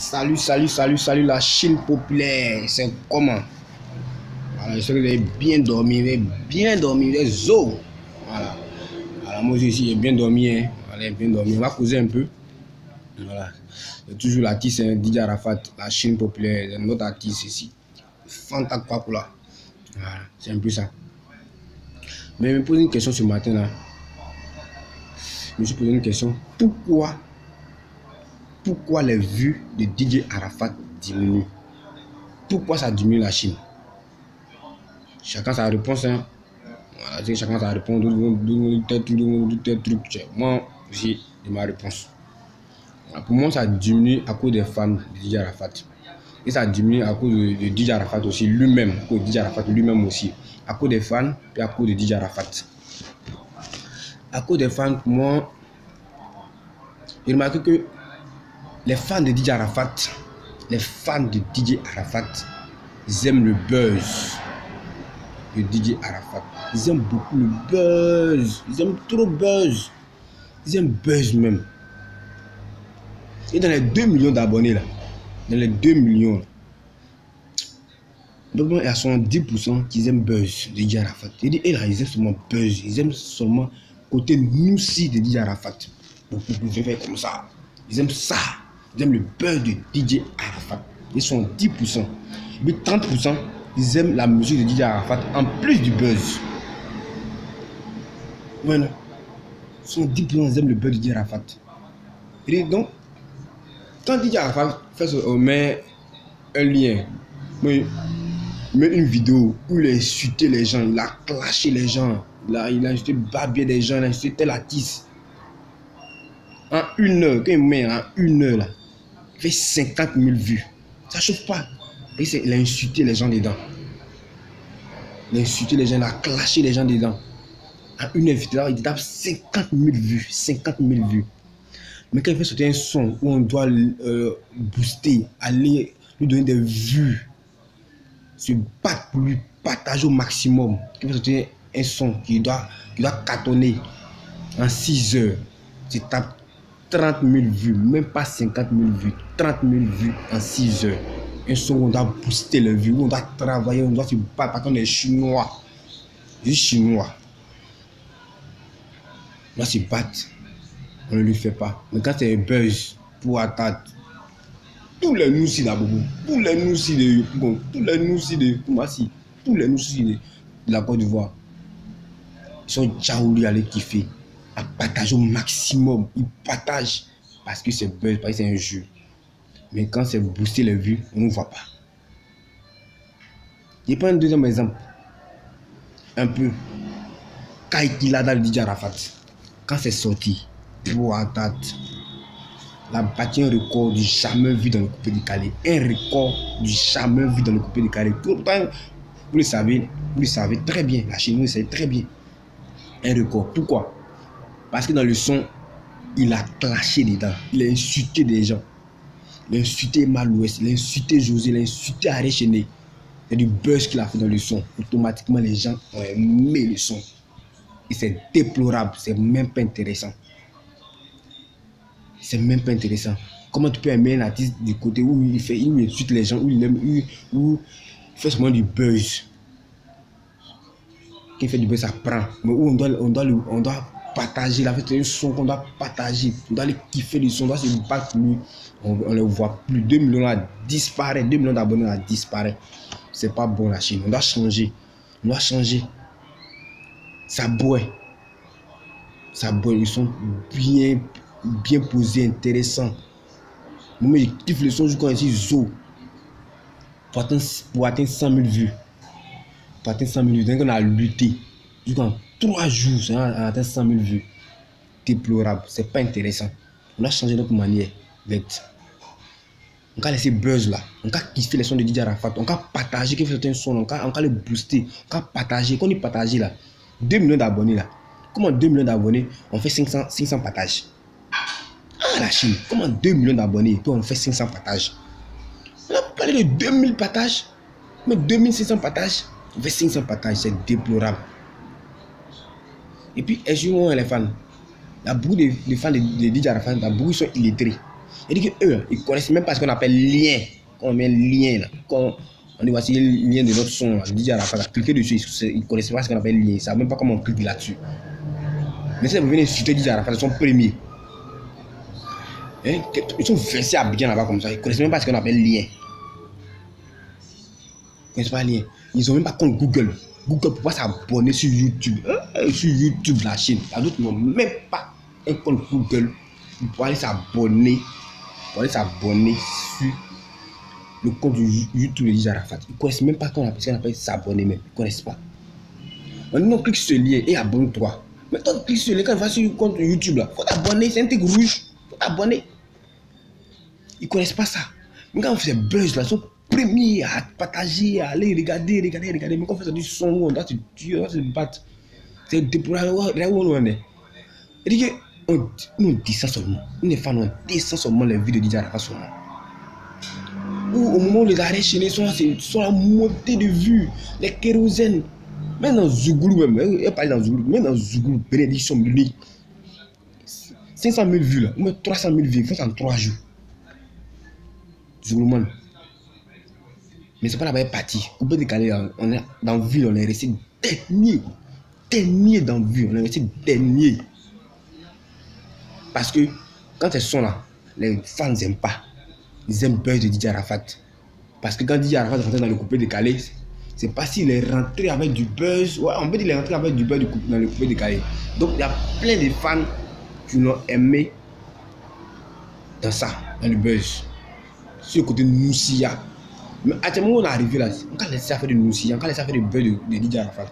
Salut la Chine populaire. C'est comment? Voilà, je sais que vous avez bien dormi, les os. Voilà. Alors moi aussi, j'ai bien dormi. Hein. Voilà, bien dormi. On va causer un peu. Voilà. C'est toujours l'artiste hein, DJ Arafat, la Chine populaire, notre artiste ici. Fanta Kwakula. Voilà, c'est un peu ça. Mais je me pose une question ce matin là. Je me suis posé une question. Pourquoi les vues de DJ Arafat diminuent? Pourquoi ça diminue la Chine? Chacun sa réponse. Hein. Voilà, chacun sa réponse. Moi aussi, j'ai ma réponse. Pour moi, ça diminue à cause des fans de DJ Arafat. Et ça diminue à cause de DJ Arafat aussi lui-même. À cause de DJ Arafat lui-même aussi. À cause des fans et à cause de DJ Arafat. À cause des fans, pour moi, j'ai remarqué que les fans de DJ Arafat, ils aiment le buzz de DJ Arafat. Ils aiment beaucoup le buzz. Ils aiment trop buzz. Ils aiment buzz même. Et dans les 2 millions d'abonnés là, dans les 2 millions là, donc il y a 70% qui aiment buzz de DJ Arafat. Et là, ils aiment seulement buzz. Ils aiment seulement côté noussi de DJ Arafat. Donc vous pouvez faire comme ça. Ils aiment ça. Ils aiment le buzz de DJ Arafat. Ils sont 10%. Mais 30%, ils aiment la musique de DJ Arafat en plus du buzz. Voilà. Ils sont 10%, ils aiment le buzz de DJ Arafat. Et donc, quand DJ Arafat met un lien, met une vidéo où il a insulté les gens, il a clashé les gens, il a insulté Babier des gens, il a insulté tel artiste. En 1 heure, quand il met en 1 heure là, il fait 50 000 vues. Ça chauffe pas. Et il a insulté les gens dedans. Il a insulté les gens, il a clashé les gens dedans. En 1 heure, il tape 50 000 vues. 50 000 vues. Mais quand il fait sauter un son où on doit booster, aller lui donner des vues, se battre pour lui partager au maximum, il fait sauter un son qui doit cartonner en 6 heures, il tape 30 000 vues, même pas 50 000 vues, 30 000 vues en 6 heures. Un son où on doit booster les vues, où on doit travailler, on doit se battre parce qu'on est chinois. Les chinois. On doit se battre. On ne lui fait pas. Mais quand c'est un buzz pour attendre, tous les noussis d'abord, tous les noussis de la Côte d'Ivoire, ils sont tchaouli à les kiffer, à partager au maximum. Ils partagent parce que c'est buzz, parce que c'est un jeu. Mais quand c'est booster les vues, on ne voit pas. Je prends un deuxième exemple. Un peu. Kaikila dans le DJ Arafat. Quand c'est sorti, pour attendre, la battu un record du jamais vu dans le coupé de Calais. Un record du jamais vu dans le coupé de Calais. Tout le temps, vous le savez très bien. La Chine, vous le savez très bien. Un record. Pourquoi? Parce que dans le son, il a clashé dedans. Il a insulté des gens. Il a insulté Malouest, il a insulté José, il a insulté Aréchené. C'est du buzz qu'il a fait dans le son. Automatiquement, les gens ont aimé le son. Et c'est déplorable, c'est même pas intéressant. C'est même pas intéressant. Comment tu peux aimer un artiste du côté où il insulte les gens, où il fait seulement du buzz. Quand il fait du buzz, ça prend. Mais où on doit partager, la fait un son qu'on doit partager, on doit aller kiffer le son, on doit se battre plus, on ne le voit plus. 2 millions là disparaît, 2 millions d'abonnés là disparaît. C'est pas bon la Chine, on doit changer. Ça boit, ils sont bien posés, intéressants. Moi je kiffe le son jusqu'à ici Zo pour atteindre 100 000 vues. Pour atteindre 100 000 vues, donc on a lutté jusqu'en 3 jours, on a atteint 100 000 vues. Déplorable, c'est pas intéressant. On a changé notre manière d'être. On a laissé buzz là, on a kiffé les sons de DJ Arafat, on a partagé qu'il fait un son, on a le booster, on a partagé, quand on dit partager là, 2 millions d'abonnés là. Comment 2 millions d'abonnés, on fait 500 partages. Ah la Chine, comment 2 millions d'abonnés, puis on fait 500 partages. On a parlé de 2000 partages, mais 2600 partages, on fait 500 partages, c'est déplorable. Et puis, excusez-moi les fans. Il y a beaucoup de fans de DJ Arafat, beaucoup sont illettrés. Il dit qu'eux, ils ne connaissent même pas ce qu'on appelle lien. Quand on met lien, là, quand on dit voici le lien de notre son, là, DJ Arafat a cliqué dessus, ils ne connaissent pas ce qu'on appelle lien. Ils ne savent même pas comment on clique là-dessus. Mais si vous venez insulter DJ Arafat, ils sont premiers. Ils sont versés à bien là-bas comme ça. Ils ne connaissent même pas ce qu'on appelle lien. Ils ne connaissent pas lien. Ils n'ont même pas compte Google. Google pour pas s'abonner sur YouTube. Sur YouTube, la chaîne. D'autres n'ont même pas un compte Google pour aller s'abonner. Pour aller s'abonner sur le compte YouTube de DJ Arafat. Ils ne connaissent même pas ce qu'on appelle s'abonner même. Ils ne connaissent pas. Maintenant, on clique sur le lien et abonne-toi. Maintenant, on clique sur le lien quand on va sur le compte YouTube là. Il faut t'abonner, c'est un truc rouge. Il faut t'abonner. Ils ne connaissent pas ça. Mais quand on fait des buzz là, ils sont premiers à partager, à aller regarder. Mais quand on fait ça du son, on doit se tuer, on doit se battre. C'est déplorable. Là où on est. Il dit que nous descend seulement. Nous les fans, on descend seulement les vidéos de DJ Arafat seulement. Ou au moment où les arrêts chez sont la montée de vues, les kérosènes. Même dans Zougoulou, elle parle dans Zougoulou, même dans Zougoulou, bénédiction unique. 500 000 vues là, ou même 300 000 vues, fait en 3 jours. Zougoulou, mais c'est pas la même partie. Au bout de Calais, on est dans la ville, on est resté dernier dans la ville, on est resté dernier. Parce que quand elles sont là, les fans n'aiment pas. Ils aiment buzz de DJ Arafat. Parce que quand DJ Arafat est rentré dans le coupé de Calais, c'est pas s'il est rentré avec du buzz. Ouais, on peut dire qu'il est rentré avec du buzz dans le coupé de Calais. Donc il y a plein de fans qui l'ont aimé dans ça, dans le buzz. Sur le côté Noussia. Mais à ce moment où on est arrivé là, on a laissé faire de Noussia, on a laissé faire du buzz de DJ Arafat.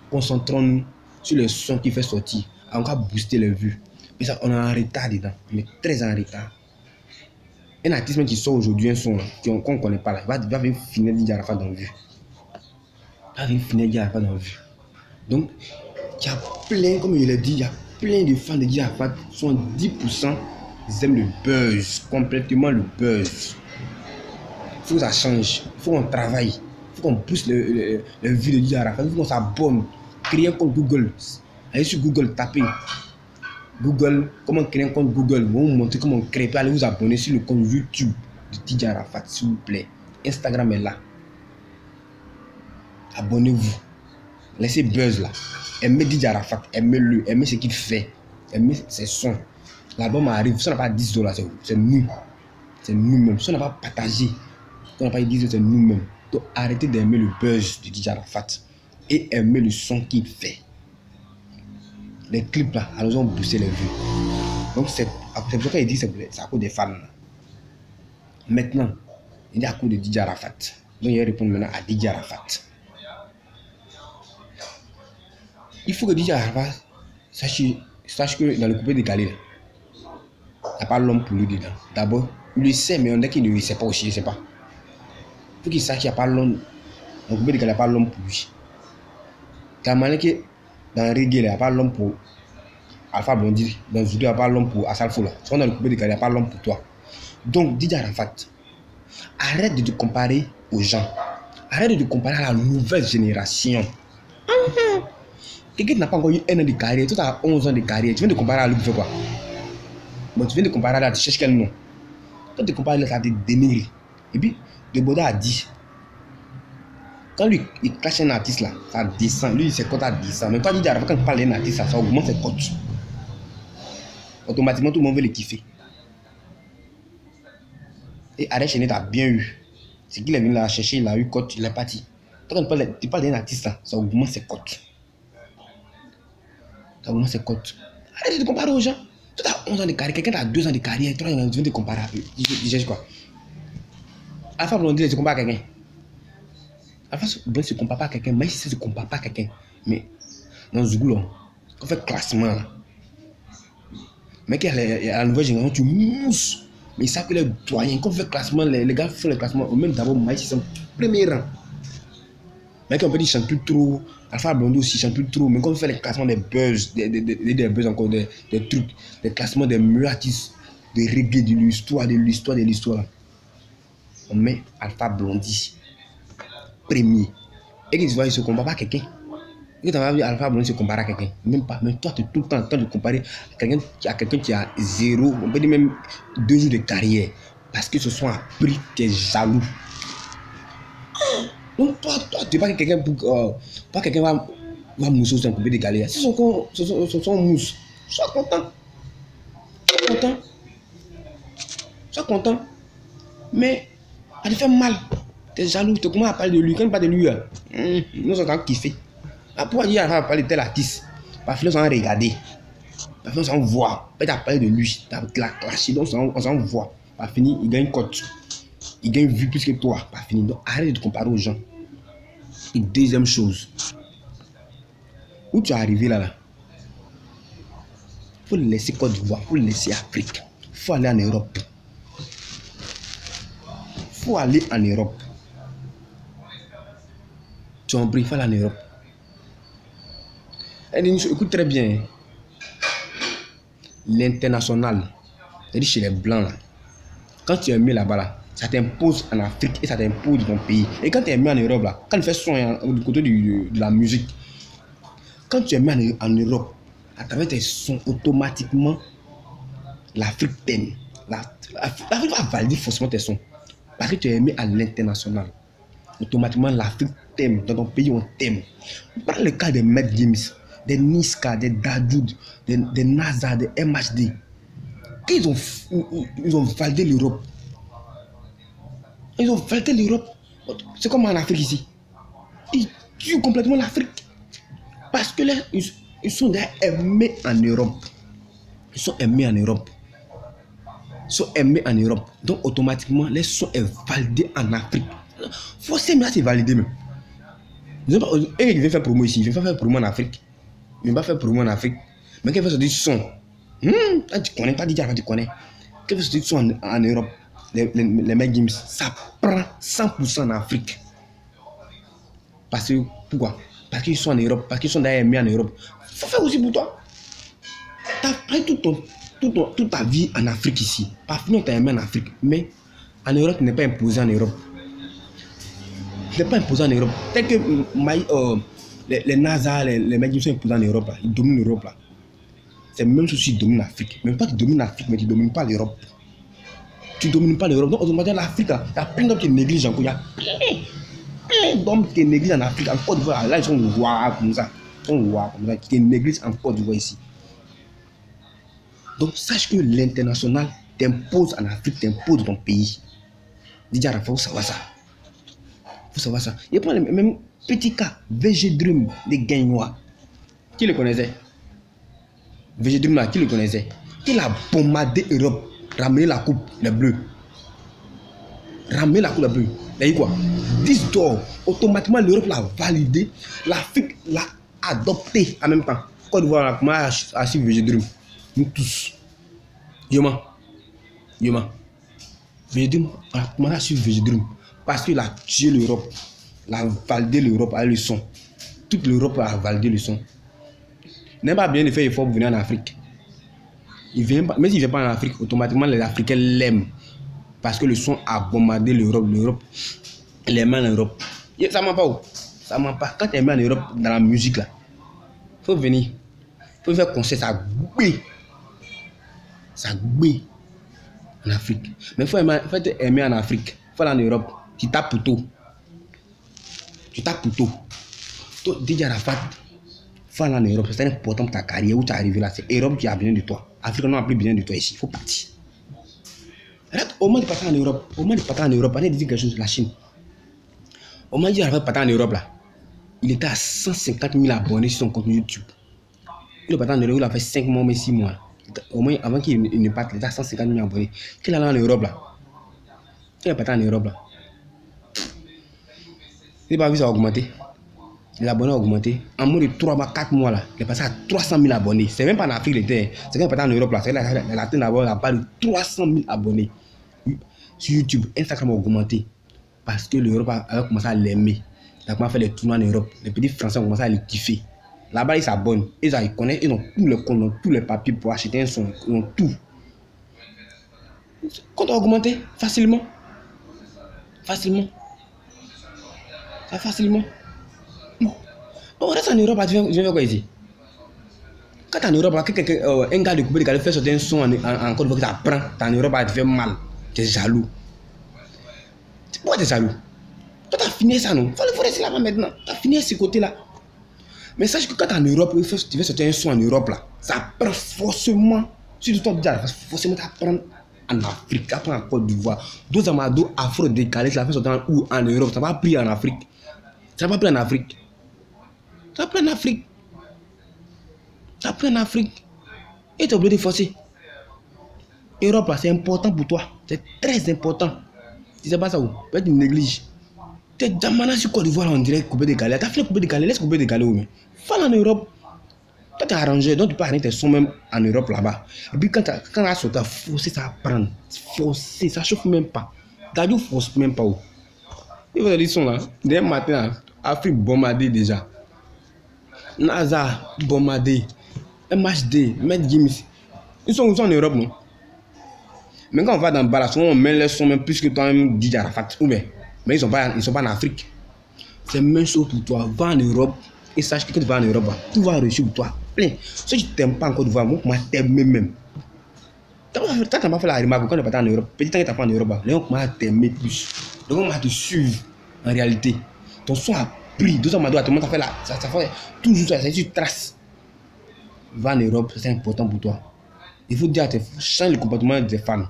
Concentrons-nous sur le son qui fait sortir. On va booster les vues. Mais ça, on est en retard dedans. On est très en retard. Un artiste qui sort aujourd'hui un son qu'on ne connaît pas là, il va venir finir DJ Arafat dans la vue. Il va venir finir DJ Arafat dans la vue. Donc, il y a plein, comme je l'ai dit, il y a plein de fans de DJ Arafat. 70% ils aiment le buzz, complètement le buzz. Il faut que ça change, il faut qu'on travaille, il faut qu'on pousse les vues de DJ Arafat, il faut qu'on s'abonne, créer un compte Google. Allez sur Google, tapez Google, comment créer un compte Google. On va vous montrer comment on crée. Puis allez vous abonner sur le compte YouTube de DJ Arafat, s'il vous plaît. Instagram est là. Abonnez-vous. Laissez buzz là. Aimez DJ Arafat, aimez-le, aimez ce qu'il fait, aimez ses sons. L'album arrive, si on n'a pas 10 $, c'est nous. C'est nous-mêmes. Si on n'a pas partagé, si on n'a pas 10 $, c'est nous-mêmes. Donc arrêtez d'aimer le buzz de DJ Arafat et aimez le son qu'il fait. Les clips là, elles ont boosté les vues. Donc c'est pourquoi il dit que c'est à cause des fans. Maintenant, il dit à cause de DJ Arafat. Donc il va répondre maintenant à DJ Arafat. Il faut que DJ Arafat sache que dans le coupé décalé, il n'y a pas l'homme pour lui dedans. D'abord, il le sait, mais on dit qu'il ne sait pas aussi, je ne sais pas. Il faut qu'il sache qu'il n'y a pas l'homme. Dans le coupé décalé, il n'y a pas l'homme pour lui. Car manière que dans le reggae, il n'y a pas l'homme pour Alpha Blondy. Dans le Zoulou, il n'y a pas l'homme pour Assalfo. Dans le coupé décalé, il n'y a pas l'homme pour toi. Donc, DJ Arafat, arrête de te comparer aux gens. Arrête de te comparer à la nouvelle génération. Quelqu'un qui n'a pas encore eu 1 an de carrière, toi tu as 11 ans de carrière, tu viens de comparer à lui, tu fais quoi? Bon, tu viens de comparer à là, tu cherches quel nom? Quand tu compares à là, ça te dénigre. Et puis, Deboda a dit, quand lui, il clash un artiste là, ça descend, lui, ses cotes descendent. Mais toi, DJ Arafat, quand tu parles d'un artiste, ça augmente ses cotes. Automatiquement, tout le monde veut le kiffer. Et Arrête Chenet a bien eu. C'est qu'il est venu la chercher, il a eu cote, il est parti. Toi, quand tu parles d'un artiste là, ça augmente ses cotes. Ça augmente ses cotes. Arrête de te comparer aux gens. Tu as 11 ans de carrière, quelqu'un a 2 ans de carrière, toi, tu viens de te comparer à eux. Dis quoi? Alpha Blondy, tu compares à quelqu'un. Alpha Blondy se compare pas à quelqu'un, mais si se compare pas à quelqu'un. Mais dans Zougoulou, on fait classement là. Mais qu'il y a la nouvelle génération, tu mousses. Mais ils savent que les doyens, quand on fait classement, les gars font le classement, même d'abord, Maïs, ils sont premier rang. Mais quand on peut dire qu'ils chantent plus trop, Alpha Blondy aussi chante plus trop, mais quand on fait les classements des buzz, des buzz encore, des trucs, des classements des meilleurs artistes de reggae, de l'histoire, on met Alpha Blondy premier. Et qu'ils voient, ils ne se comparent pas à quelqu'un. Et tu vas vu Alpha Blondy se comparer à quelqu'un. Même pas. Mais toi, tu es tout le temps en train de comparer à quelqu'un qui a zéro, on peut dire même 2 jours de carrière. Parce que ce sont appris, tu es jaloux. Donc toi, tu n'es pas quelqu'un pour... pas quelqu'un va mousser sur un coupé de galère. Si son mousse, sois content. Sois content. Sois content. Mais, ça te fait mal. Tu es jaloux. Tu commences à parler de lui. Quand tu parles de lui, nous sommes en train de kiffer. Pourquoi dire à parler de tel artiste? Parce que nous sommes regardés. Parce que nous sommes voir. Tu as parlé de lui. Tu as clashé. Donc on s'en voit. Pas fini, il gagne cote. Il gagne vue plus que toi. Pas fini. Donc arrête de te comparer aux gens. Et deuxième chose. Où tu es arrivé là? Il faut laisser Côte d'Ivoire. Il faut laisser Afrique. Il faut aller en Europe. Il faut aller en Europe. Tu as compris, il faut aller en Europe. Écoute très bien. L'international, c'est-à-dire chez les blancs, là, quand tu es mis là-bas, là, ça t'impose en Afrique et ça t'impose dans ton pays. Et quand tu es mis en Europe, là, quand tu fais son du côté de la musique, quand tu es mis en Europe, à travers tes sons, automatiquement, l'Afrique t'aime. L'Afrique va valider forcément tes sons. Parce que tu es mis à l'international. Automatiquement, l'Afrique t'aime. Dans ton pays, on t'aime. Prends le cas des Maître Gims, des Niska, des Dadoud, des NASA, des MHD. Ils ont validé l'Europe. Ils ont validé l'Europe. C'est comme en Afrique ici. Ils tuent complètement l'Afrique. Parce que là, ils sont déjà aimés en Europe. Ils sont aimés en Europe. Ils sont aimés en Europe. Donc, automatiquement, les sons sont validés en Afrique. Forcément, c'est validé même. Et il vient faire promo ici. Il ne vient pas faire promo en Afrique. Il ne vient pas faire promo en Afrique. Mais quand il fait sortir son, tu connais pas DJ, tu connais. Quand il fait sortir son en Europe, les mecs Gims, ça prend 100% en Afrique. Parce que, pourquoi? Parce qu'ils sont en Europe, parce qu'ils sont d'ailleurs aimés en Europe. Il faut faire aussi pour toi. Tu as pris toute ta vie en Afrique ici. Parce que tu as aimé en Afrique. Mais en Europe, tu n'es pas imposé en Europe. Tu n'es pas imposé en Europe. Tel que les NASA, les mecs qui sont imposés en Europe, là, ils dominent l'Europe. Là. C'est même chose s'ils dominent l'Afrique. Même pas qu'ils dominent l'Afrique, mais qu'ils ne dominent pas l'Europe. Tu ne domines pas l'Europe. Donc, automatiquement, l'Afrique, il y a plein d'hommes qui négligent encore. Il y a plein d'hommes qui négligent en Afrique. En Côte d'Ivoire, là, ils sont noirs comme ça. Ils sont noirs comme ça, qui négligent en Côte d'Ivoire ici. Donc, sache que l'international t'impose en Afrique, t'impose dans ton pays. Dis il faut savoir ça. Il faut savoir ça. Il y a le même petit cas, VG Dream, des Gagnois. Qui le connaissait? VG Dream là, qui le connaissait? Il a bombardé l'Europe, ramené la coupe, les bleus. Ramener la coupe, les bleus. Il a dit quoi? 10 d'or. Automatiquement, l'Europe l'a validé. L'Afrique l'a adopté en même temps. Côte d'Ivoire, comment a suivi VG Dream? Nous tous. Yoma. VG Dream, comment a suivi VG Dream? Parce qu'il a tué l'Europe. Il a validé l'Europe à le son. Toute l'Europe a validé le son. Il n'est pas bien de faire effort pour venir en Afrique. Il vient pas, mais s'il ne vient pas en Afrique, automatiquement les Africains l'aiment. Parce que le son a bombardé l'Europe. L'Europe, les mains en Europe. Ça ne ment pas où? Ça ne ment pas. Quand tu es mis en Europe, dans la musique, là, il faut venir. Il faut faire concert, ça gbé. Ça gbé en Afrique. Mais il faut aimer en Afrique. Il faut aller en Europe. Tu tapes pour tout. Tu tapes pour tout. DJ Arafat, il faut aller en Europe. C'est important pour ta carrière où tu es arrivé là. C'est l'Europe qui a besoin de toi. L'Afrique n'a plus besoin de toi ici. Il faut partir. Au moins de partir en Europe. Au moins de partir en Europe. On a dit quelque chose de la Chine. Au moins de partir en Europe là. Il était à 150 000 abonnés sur son compte YouTube. Il est parti en Europe, il a fait 5 mois, mais 6 mois. Au moins, avant qu'il ne parte, il était à 150 000 abonnés. Qu'il allait en Europe là. Il est parti en Europe là. Il n'a pas vu ça augmenter. Les abonnés ont augmenté. En moins de 3 mois, 4 mois là, il est passé à 300 000 abonnés. C'est même pas en Afrique, il était. C'est quand il est parti en Europe là. C'est là, il a atteint d'abord la barre de 300 000 abonnés. Sur YouTube, Instagram a augmenté. Parce que l'Europe a commencé à l'aimer. Il a commencé à faire les tournois en Europe. Les petits Français ont commencé à les kiffer. Là-bas, ils s'abonnent. Ils connaissent, ils ont tous les comptes, ils ont tous les papiers pour acheter un son. Ils ont tout. Quand on a augmenté, facilement. Facilement. Ça facilement. On reste en Europe, tu viens faire quoi ici? Quand tu es en Europe, un gars de Coupé Décalé fait sortir un son en Côte d'Ivoire qui t'apprend, tu es en Europe, tu fais mal. Tu es jaloux. Pourquoi tu es jaloux? Toi, tu as fini ça, non? Il faut rester là-bas maintenant. Tu as fini ce côté-là. Mais sache que quand tu es en Europe, tu veux sortir un son en Europe, là, ça prend forcément, surtout ton diable, forcément t'apprendre en Afrique, t'apprends en Côte d'Ivoire. D'autres amadous afro-décalés, ça fait sortir où en Europe, ça va pris en Afrique. Ça va pris en Afrique. Ça va pris en Afrique. Ça prend en Afrique. Et tu es obligé de forcer. Europe, là, c'est important pour toi. C'est très important. Tu sais pas ça où? Peut-être tu négliges. Tu es déjà sur Côte d'Ivoire, on dirait Coupé Décalé. Tu as fait Coupé Décalé, laisse Coupé Décalé où? Fais en Europe. Toi, tu es arrangé, donc tu peux arrêter tes sons même en Europe là-bas. Et puis quand tu as sauté, forcer ça à prendre. Forcer, ça chauffe même pas. T'as dit force même pas où? Il faut te dire son là. Dès matin, Afrique bombardée déjà. NASA bombardé. MHD, Med Gims. Ils sont en Europe, non? Mais quand on va dans le bar, souvent on met les sons même plus que toi-même DJ Arafat. Mais ils sont pas en Afrique. C'est même chose pour toi. Va en Europe et sache que quand tu vas en Europe, tout va réussir pour toi. Plein. Si tu t'aimes pas encore de voir, moi, t'aimer même. Tu n'as pas fait la remarque quand tu es parti en Europe. Petit temps que tu as fait en Europe, les gens commencent à t'aimer plus. Les gens commencent à te suivre en réalité. Ton son a pris. 2 ans, tout le monde a fait là. Ça fait toujours ça. C'est une trace. Va en Europe, c'est important pour toi. Il faut dire, change le comportement des fans.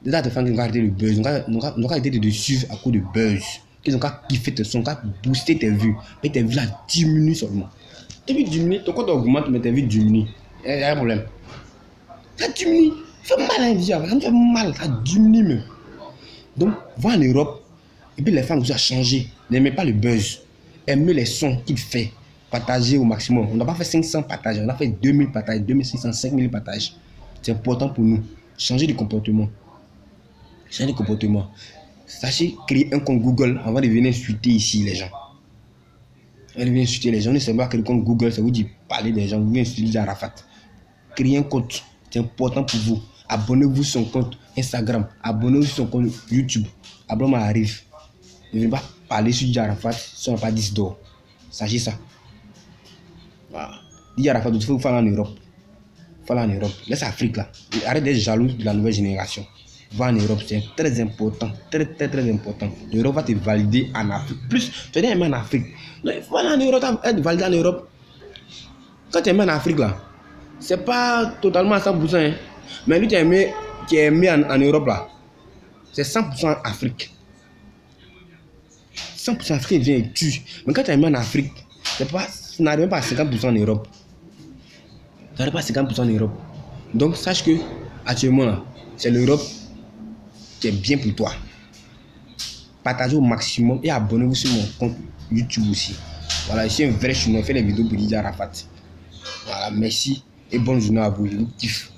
Déjà, tes fans qui ont arrêté le buzz, ils ont arrêté de te suivre à cause de buzz. Ils ont kiffé tes sons, ils ont boosté tes vues. Mais tes vues là diminuent seulement. Tes vues diminuent, ton compte augmente, mais tes vues diminuent. Il y a un problème. Ça diminue. Ça fait mal à un DJ, ça me fait mal, ça diminue même. Donc, va en Europe, et puis les fans vous ont changé. N'aimez pas le buzz. Aimez les sons qu'il fait. Partager au maximum. On n'a pas fait 500 partages, on a fait 2000 partages, 2600, 5000 partages. C'est important pour nous. Changer de comportement. Changer de comportement. Sachez créer un compte Google avant de venir insulter ici les gens. Avant de venir insulter les gens, ne savez pas créer un compte Google, ça vous dit parler des gens, vous insulter Arafat. Créez un compte, c'est important pour vous. Abonnez-vous sur son compte Instagram, abonnez-vous sur son compte YouTube. Abonnement arrive. Ne venez pas parler sur Arafat si on n'a pas 10 d'or. Sachez ça. Dis Arafat, il faut faire en Europe. Faire en Europe. Laisse l'Afrique là. Arrête d'être jaloux de la nouvelle génération. Va en Europe, c'est très important. Très important. L'Europe va te valider en Afrique. Plus, tu es aimé en Afrique. Donc, il faut aller en Europe, être validé en Europe. Quand tu es aimé en Afrique là, c'est pas totalement à 100%. Hein. Mais lui, qui est aimé en Europe là, c'est 100% Afrique. 100% Afrique vient et tue. Mais quand tu es aimé en Afrique, c'est pas. Tu n'arrives pas à 50% en Europe. Tu n'arrives pas à 50% en Europe. Donc sache que actuellement là, c'est l'Europe qui est bien pour toi. Partagez au maximum et abonnez-vous sur mon compte YouTube aussi. Voilà, je suis un vrai chinois, je fais les vidéos pour DJ Arafat. Voilà, merci et bonne journée à vous. Je vous kiffe.